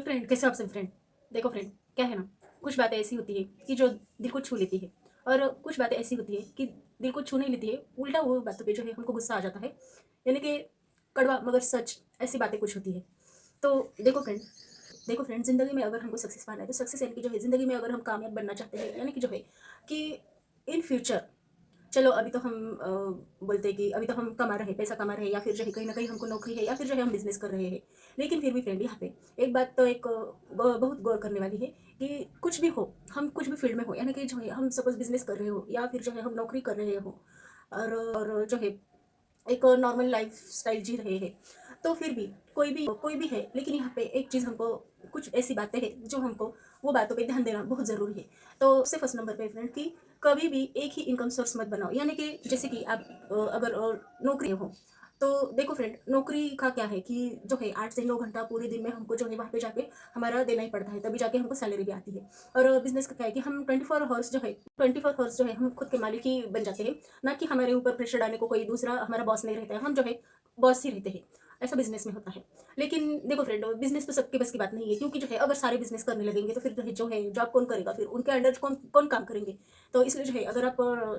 Hello friend, कैसे हो आप सब फ्रेंड। देखो फ्रेंड, क्या है ना, कुछ बातें ऐसी होती है कि जो दिल को छू लेती है, और कुछ बातें ऐसी होती है कि दिल को छू नहीं लेती है, उल्टा वो बातों पे जो है हमको गुस्सा आ जाता है। यानी कि कड़वा मगर सच, ऐसी बातें कुछ होती है। तो देखो फ्रेंड, ज़िंदगी में अगर हमको सक्सेस पाना है तो सक्सेस यानी कि जो है ज़िंदगी में अगर हम कामयाब बनना चाहते हैं, यानी कि जो है कि इन फ्यूचर, चलो अभी तो हम बोलते हैं कि अभी तो हम कमा रहे हैं, पैसा कमा रहे हैं, या फिर जो है कहीं ना कहीं हमको नौकरी है, या फिर जो है हम बिजनेस कर रहे हैं। लेकिन फिर भी फ्रेंड, यहाँ पे एक बात तो एक बहुत गौर करने वाली है कि कुछ भी हो, हम कुछ भी फील्ड में हो, यानी कि जो है हम सपोज बिजनेस कर रहे हो, या फिर जो है हम नौकरी कर रहे हो, और जो है एक नॉर्मल लाइफ स्टाइल जी रहे हैं, तो फिर भी कोई भी है, लेकिन यहाँ पे एक चीज़ हमको, कुछ ऐसी बातें हैं जो हमको वो बातों पे ध्यान देना बहुत ज़रूरी है। तो सबसे फर्स्ट नंबर पे फ्रेंड कि कभी भी एक ही इनकम सोर्स मत बनाओ। यानी कि जैसे कि आप अगर नौकरी हो, तो देखो फ्रेंड, नौकरी का क्या है कि जो है 8 से 9 घंटा पूरे दिन में हमको जो है वहाँ पे जाके हमारा देना ही पड़ता है, तभी जाके हमको सैलरी भी आती है। और बिजनेस का क्या है कि हम 24 आवर्स जो है हम खुद के मालिक ही बन जाते हैं। ना कि हमारे ऊपर प्रेशर डालने को कोई दूसरा हमारा बॉस नहीं रहता है, हम जो है बॉस ही रहते हैं। ऐसा बिजनेस में होता है। लेकिन देखो फ्रेंड, बिजनेस तो सबके बस की बात नहीं है, क्योंकि जो है अगर सारे बिजनेस करने लगेंगे तो फिर जो है जॉब कौन करेगा, फिर उनके अंडर कौन कौन काम करेंगे। तो इसलिए जो है अगर आप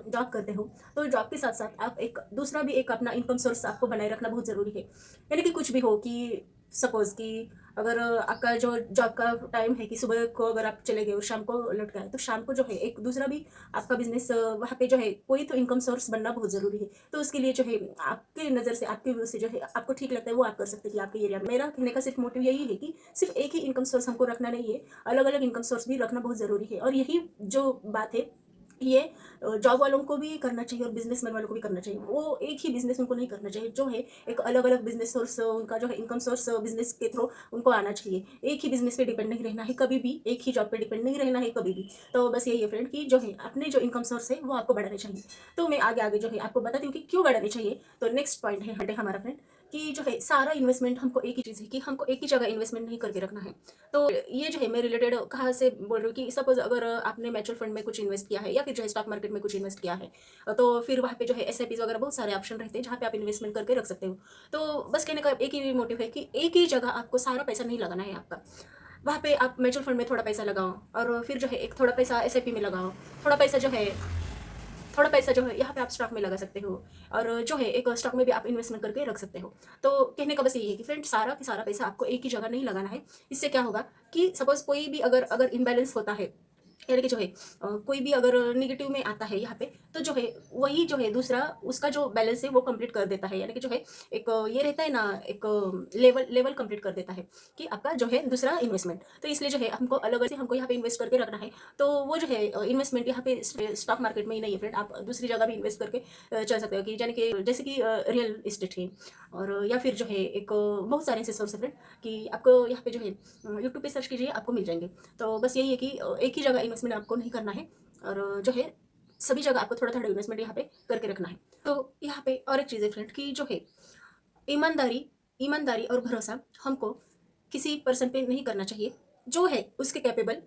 जॉब करते हो, तो जॉब के साथ साथ आप एक दूसरा भी एक अपना इनकम सोर्स आपको बनाए रखना बहुत ज़रूरी है। यानी कि कुछ भी हो कि सपोज कि अगर आपका जो जॉब का टाइम है कि सुबह को अगर आप चले गए और शाम को लौट के आए, तो शाम को जो है एक दूसरा भी आपका बिजनेस वहाँ पे जो है कोई तो इनकम सोर्स बनना बहुत ज़रूरी है। तो उसके लिए जो है आपके नज़र से, आपके व्यू से जो है आपको ठीक लगता है वो आप कर सकते हैं कि आपके एरिया में। मेरा कहने का सिर्फ मोटिव यही है कि सिर्फ एक ही इनकम सोर्स हमको रखना नहीं है, अलग अलग इनकम सोर्स भी रखना बहुत ज़रूरी है। और यही जो बात है, ये जॉब वालों को भी करना चाहिए और बिजनेसमैन वालों को भी करना चाहिए। वो एक ही बिजनेस उनको नहीं करना चाहिए, जो है एक अलग अलग बिजनेस सोर्स उनका जो है इनकम सोर्स बिजनेस के थ्रू उनको आना चाहिए। एक ही बिजनेस पे डिपेंड नहीं रहना है कभी भी, एक ही जॉब पे डिपेंड नहीं रहना है कभी भी। तो बस यही है फ्रेंड कि जो है अपने जो इनकम सोर्स है वो आपको बढ़ाने चाहिए। तो मैं आगे आगे जो है आपको बताती हूँ कि क्यों बढ़ाने चाहिए। तो नेक्स्ट पॉइंट है हमारा फ्रेंड कि जो है सारा इन्वेस्टमेंट हमको एक ही चीज़ है कि हमको एक ही जगह इन्वेस्टमेंट नहीं करके रखना है। तो ये जो है मैं रिलेटेड कहाँ से बोल रही हूँ कि सपोज अगर आपने म्यूचुअल फंड में कुछ इन्वेस्ट किया है, या फिर जो है स्टॉक मार्केट में कुछ इन्वेस्ट किया है, तो फिर वहाँ पे जो है एसआईपीज वगैरह बहुत सारे ऑप्शन रहते हैं जहाँ पे आप इन्वेस्टमेंट करके रख सकते हो। तो बस कहने का एक ही मोटिव है कि एक ही जगह आपको सारा पैसा नहीं लगाना है आपका। वहाँ पे आप म्यूचुअल फंड में थोड़ा पैसा लगाओ, और फिर जो है एक थोड़ा पैसा एसआईपी में लगाओ, थोड़ा पैसा जो है थोड़ा पैसा जो है यहाँ पे आप स्टॉक में लगा सकते हो, और जो है एक स्टॉक में भी आप इन्वेस्टमेंट करके रख सकते हो। तो कहने का बस यही है कि फ्रेंड, सारा की सारा पैसा आपको एक ही जगह नहीं लगाना है। इससे क्या होगा कि सपोज कोई भी अगर अगर इम्बैलेंस होता है, यानी कि जो है कोई भी अगर निगेटिव में आता है यहाँ पे, तो जो है वही जो है दूसरा उसका जो बैलेंस है वो कंप्लीट कर देता है। यानी कि जो है एक ये रहता है ना, एक लेवल लेवल कंप्लीट कर देता है कि आपका जो है दूसरा इन्वेस्टमेंट। तो इसलिए जो है हमको अलग अलग से हमको यहाँ पे इन्वेस्ट करके रखना है। तो वो जो है इन्वेस्टमेंट यहाँ पे स्टॉक मार्केट में ही नहीं है फ्रेंड, आप दूसरी जगह भी इन्वेस्ट करके चल सकते हो, कि यानी कि जैसे कि रियल इस्टेट है, और या फिर जो है एक बहुत सारे ऐसे सोर्स है फ्रेंड कि आपको यहाँ पे जो है यूट्यूब पे सर्च कीजिए, आपको मिल जाएंगे। तो बस यही है कि एक ही जगह इन्वेस्टमेंट आपको नहीं करना है, और जो है सभी जगह आपको थोड़ा थोड़ा इन्वेस्टमेंट यहाँ पे करके रखना है। तो यहाँ पे और एक चीज़ है फ्रेंड कि जो है ईमानदारी ईमानदारी और भरोसा हमको किसी पर्सन पे नहीं करना चाहिए। जो है उसके कैपेबल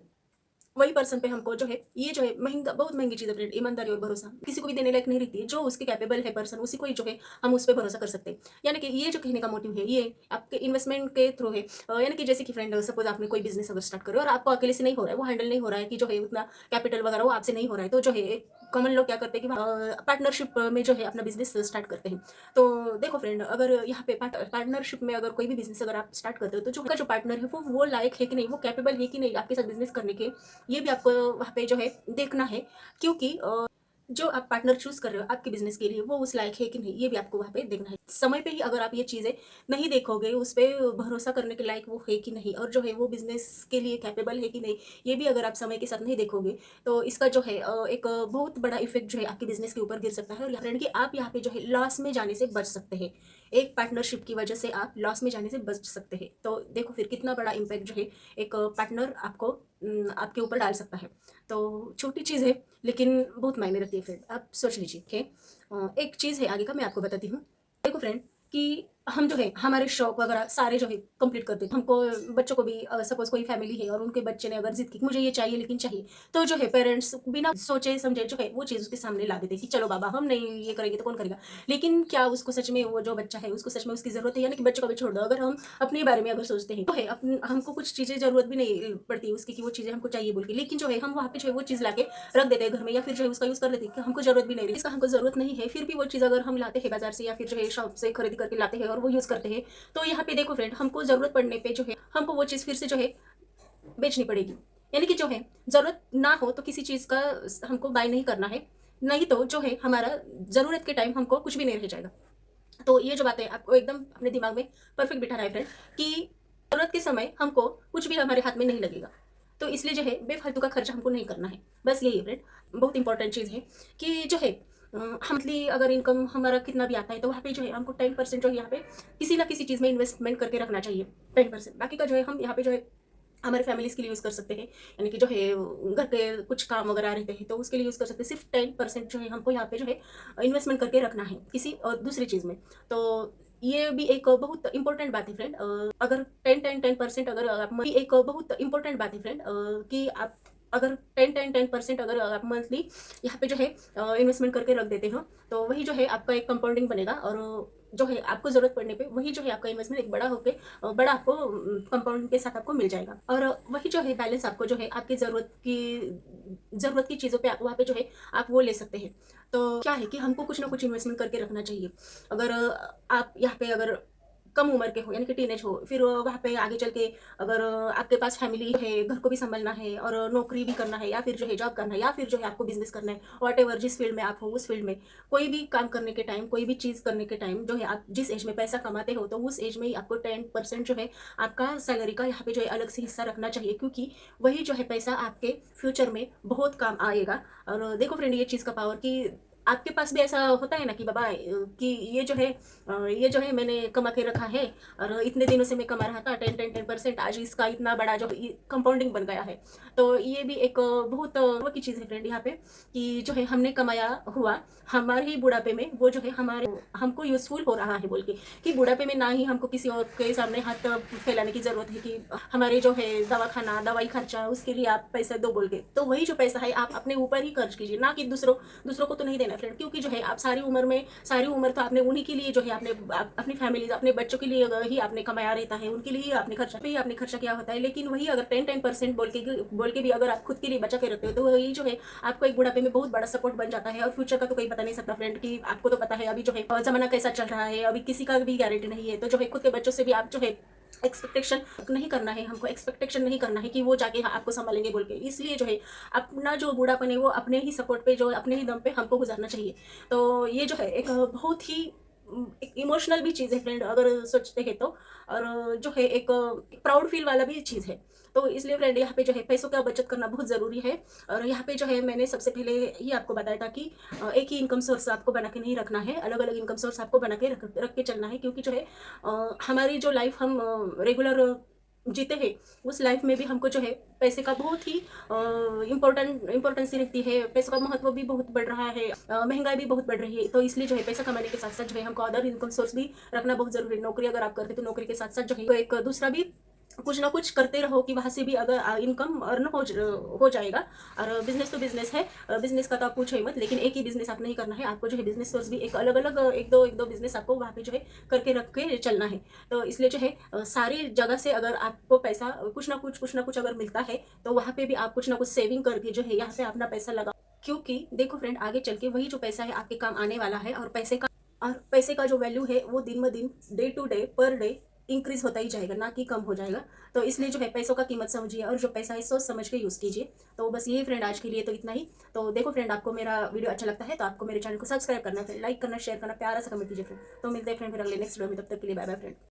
वही पर्सन पे हमको जो है, ये जो है महंगा, बहुत महंगी चीज़ है फ्रेंड, ईमानदारी और भरोसा किसी को भी देने लायक नहीं रहती है। जो उसके कैपेबल है पर्सन, उसी को ही जो है हम उस पर भरोसा कर सकते हैं। यानी कि ये जो कहने का मोटिव है, ये आपके इन्वेस्टमेंट के थ्रू है। यानी कि जैसे कि फ्रेंड, सपोज आपने कोई बिजनेस अगर स्टार्ट करो और आपको अकेले से नहीं हो रहा है, वो हैंडल नहीं हो रहा है कि जो है उतना कैपिटल वगैरह वो आपसे नहीं हो रहा है, तो जो है कॉमन लोग क्या करते हैं कि पार्टनरशिप में जो है अपना बिजनेस स्टार्ट करते हैं। तो देखो फ्रेंड, अगर यहाँ पे पार्टनरशिप में अगर कोई भी बिजनेस अगर आप स्टार्ट करते हो, तो जो पार्टनर है वो लायक है कि नहीं, वो कैपेबल है कि नहीं आपके साथ बिजनेस करने के, ये भी आपको वहाँ पे जो है देखना है। क्योंकि जो आप पार्टनर चूज कर रहे हो आपके बिजनेस के लिए, वो उस लायक है कि नहीं, ये भी आपको वहाँ पे देखना है। समय पे ही अगर आप ये चीज़ें नहीं देखोगे, उस पर भरोसा करने के लायक वो है कि नहीं, और जो है वो बिजनेस के लिए कैपेबल है कि नहीं, ये भी अगर आप समय के साथ नहीं देखोगे, तो इसका जो है एक बहुत बड़ा इफेक्ट जो है आपके बिजनेस के ऊपर गिर सकता है। और यहाँ कि आप यहाँ पे जो है लॉस में जाने से बच सकते हैं। एक पार्टनरशिप की वजह से आप लॉस में जाने से बच सकते हैं। तो देखो फिर कितना बड़ा इम्पैक्ट जो है एक पार्टनर आपको आपके ऊपर डाल सकता है। तो छोटी चीज़ है, लेकिन बहुत मायने रखती है फ्रेंड, आप सोच लीजिए। ठीक है, एक चीज़ है आगे का मैं आपको बताती हूँ। देखो फ्रेंड कि हम जो है हमारे शौक वगैरह सारे जो है कंप्लीट कर देते हैं। हमको बच्चों को भी सपोज कोई फैमिली है और उनके बच्चे ने अगर जिद की कि मुझे ये चाहिए लेकिन चाहिए, तो जो है पेरेंट्स बिना सोचे समझे जो है वो चीज़ उसके सामने ला देते हैं कि चलो बाबा हम नहीं ये करेंगे तो कौन करेगा। लेकिन क्या उसको सच में वो जो बच्चा है उसको सच में उसकी ज़रूरत है, यानी कि बच्चे को भी छोड़ दो। अगर हम अपने बारे में अगर सोचते हैं तो है हमको कुछ चीज़ें ज़रूरत भी नहीं पड़ती उसकी कि वो चीज़ें हमको चाहिए बोल के, लेकिन जो है हम वहाँ पे जो है वो चीज़ ला के रख देते हैं घर में, या फिर जो है उसका यूज़ कर लेते हैं कि हमको ज़रूरत भी नहीं रही, इसका हमको ज़रूरत नहीं है, फिर भी वो चीज़ अगर हम लाते हैं बाजार से या फिर जो है शॉप से खरीद करके लाते हैं और वो यूज़ करते हैं, तो यहाँ पे देखो फ्रेंड हमको ज़रूरत पड़ने पे जो है हमको वो चीज़ फिर से जो है बेचनी पड़ेगी। यानी कि जो है ज़रूरत ना हो तो किसी चीज़ का हमको बाय नहीं करना है, नहीं तो जो है हमारा ज़रूरत के टाइम हमको कुछ भी नहीं रह जाएगा। तो ये जो बातें आपको एकदम अपने दिमाग में परफेक्ट बिठाना है फ्रेंड, कि ज़रूरत के समय हमको कुछ भी हमारे हाथ में नहीं लगेगा। तो इसलिए जो है बेफालतू का खर्चा हमको नहीं करना है। बस यही है फ्रेंड, बहुत इंपॉर्टेंट चीज़ है कि जो है मंथली अगर इनकम हमारा कितना भी आता है तो वहाँ पे जो है हमको 10% जो है यहाँ पे किसी ना किसी चीज़ में इन्वेस्टमेंट करके रखना चाहिए। 10% बाकी का जो है हम यहाँ पे जो है हमारे फैमिलीज़ के लिए यूज़ कर सकते हैं, यानी कि जो है घर के कुछ काम वगैरह रहते हैं तो उसके लिए यूज़ कर सकते हैं। सिर्फ 10% जो है हमको यहाँ पे जो है इन्वेस्टमेंट करके रखना है किसी और दूसरी चीज़ में। तो ये भी एक बहुत इंपॉर्टेंट बात है फ्रेंड, अगर 10% अगर आप भी एक बहुत इंपॉर्टेंट बात है फ्रेंड, कि आप अगर 10% अगर आप मंथली यहाँ पे जो है इन्वेस्टमेंट करके रख देते हो, तो वही जो है आपका एक कंपाउंडिंग बनेगा और जो है आपको ज़रूरत पड़ने पे वही जो है आपका इन्वेस्टमेंट एक बड़ा होके बड़ा आपको कंपाउंड के साथ आपको मिल जाएगा। और वही जो है बैलेंस आपको जो है आपकी ज़रूरत की चीज़ों पे आप वहाँ पे जो है आप वो ले सकते हैं। तो क्या है कि हमको कुछ ना कुछ इन्वेस्टमेंट करके रखना चाहिए। अगर आप यहाँ पे अगर कम उम्र के हो यानी कि टीनेज हो, फिर वहाँ पे आगे चल के अगर आपके पास फैमिली है, घर को भी सँभालना है और नौकरी भी करना है या फिर जो है जॉब करना है या फिर जो है आपको बिज़नेस करना है, व्हाटएवर जिस फील्ड में आप हो उस फील्ड में कोई भी काम करने के टाइम, कोई भी चीज़ करने के टाइम जो है आप जिस एज में पैसा कमाते हो तो उस एज में ही आपको 10% जो है आपका सैलरी का यहाँ पे जो है अलग से हिस्सा रखना चाहिए, क्योंकि वही जो है पैसा आपके फ्यूचर में बहुत काम आएगा। और देखो फ्रेंड ये चीज़ का पावर कि आपके पास भी ऐसा होता है ना कि बाबा कि ये जो है मैंने कमा के रखा है और इतने दिनों से मैं कमा रहा था 10% आज इसका इतना बड़ा जो कंपाउंडिंग बन गया है। तो ये भी एक बहुत वो की चीज़ है फ्रेंड यहाँ पे, कि जो है हमने कमाया हुआ हमारे ही बुढ़ापे में वो जो है हमारे हमको यूज़फुल हो रहा है बोल के, कि बुढ़ापे में ना ही हमको किसी और के सामने हाथ फैलाने की ज़रूरत है कि हमारे जो है दवाखाना दवाई खर्चा उसके लिए आप पैसा दो बोल के। तो वही जो पैसा है आप अपने ऊपर ही खर्च कीजिए, ना कि दूसरों को तो नहीं देना फ्रेंड, क्योंकि जो है आप सारी उम्र तो आपने उन्हीं के लिए जो है आपने अपनी फैमिली अपने बच्चों के लिए ही आपने कमाया रहता है, उनके लिए ही आपने खर्चा किया होता है। लेकिन वही अगर 10% बोल के भी अगर आप खुद के लिए बचा के रखते हो तो वही जो है आपको एक बुढ़ापे में बहुत बड़ा सपोर्ट बन जाता है। और फ्यूचर का तो कोई पता नहीं सकता फ्रेंड, कि आपको तो पता है अभी जो है जमाना कैसा चल रहा है, अभी किसी का भी गारंटी नहीं है। तो जो है खुद के बच्चों से भी आप जो है एक्सपेक्टेशन नहीं करना है, हमको एक्सपेक्टेशन नहीं करना है कि वो जाके आपको संभालेंगे बोल के। इसलिए जो है अपना जो बूढ़ापन है वो अपने ही सपोर्ट पे जो अपने ही दम पे हमको गुजारना चाहिए। तो ये जो है एक बहुत ही एक इमोशनल भी चीज़ है फ्रेंड अगर सोचते हैं तो, और जो है एक प्राउड फील वाला भी चीज़ है। तो इसलिए फ्रेंड यहाँ पे जो है पैसों का बचत करना बहुत ज़रूरी है। और यहाँ पे जो है मैंने सबसे पहले ही आपको बताया था कि एक ही इनकम सोर्स आपको बना के नहीं रखना है, अलग अलग इनकम सोर्स आपको बना के रख के चलना है, क्योंकि जो है हमारी जो लाइफ हम रेगुलर जीते हैं उस लाइफ में भी हमको जो है पैसे का बहुत ही इम्पोर्टेंस रहती है। पैसों का महत्व भी बहुत बढ़ रहा है, महंगाई भी बहुत बढ़ रही है। तो इसलिए जो है पैसा कमाने के साथ साथ जो है हमको अदर इनकम सोर्स भी रखना बहुत जरूरी है। नौकरी अगर आप करते तो नौकरी के साथ साथ जो है एक दूसरा भी कुछ ना कुछ करते रहो कि वहाँ से भी अगर इनकम अर्न हो जाएगा। और बिजनेस तो बिजनेस है, बिजनेस का तो आप पूछो ही मत, लेकिन एक ही बिजनेस आप नहीं करना है, आपको जो है बिजनेस सोर्स भी एक अलग अलग एक दो बिजनेस आपको वहाँ पे जो है करके रख के चलना है। तो इसलिए जो है सारी जगह से अगर आपको पैसा कुछ ना कुछ अगर मिलता है तो वहाँ पे भी आप कुछ ना कुछ सेविंग करके जो है यहाँ पे अपना पैसा लगा, क्योंकि देखो फ्रेंड आगे चल के वही जो पैसा है आपके काम आने वाला है। और पैसे का जो वैल्यू है वो दिन ब दिन day to day per day increase होता ही जाएगा, ना कि कम हो जाएगा। तो इसलिए जो है पैसों का कीमत समझिए और जो पैसा है सोच समझ के यूज़ कीजिए। तो बस यही फ्रेंड आज के लिए तो इतना ही। तो देखो फ्रेंड आपको मेरा वीडियो अच्छा लगता है तो आपको मेरे चैनल को सब्सक्राइब करना, फिर लाइक करना, शेयर करना, प्यारा सा कमेंट कीजिए फ्रेंड। तो मिलते हैं फ्रेंड फिर अगले नेक्स्ट वीडियो में, तब तक के लिए बाय बाय फ्रेंड।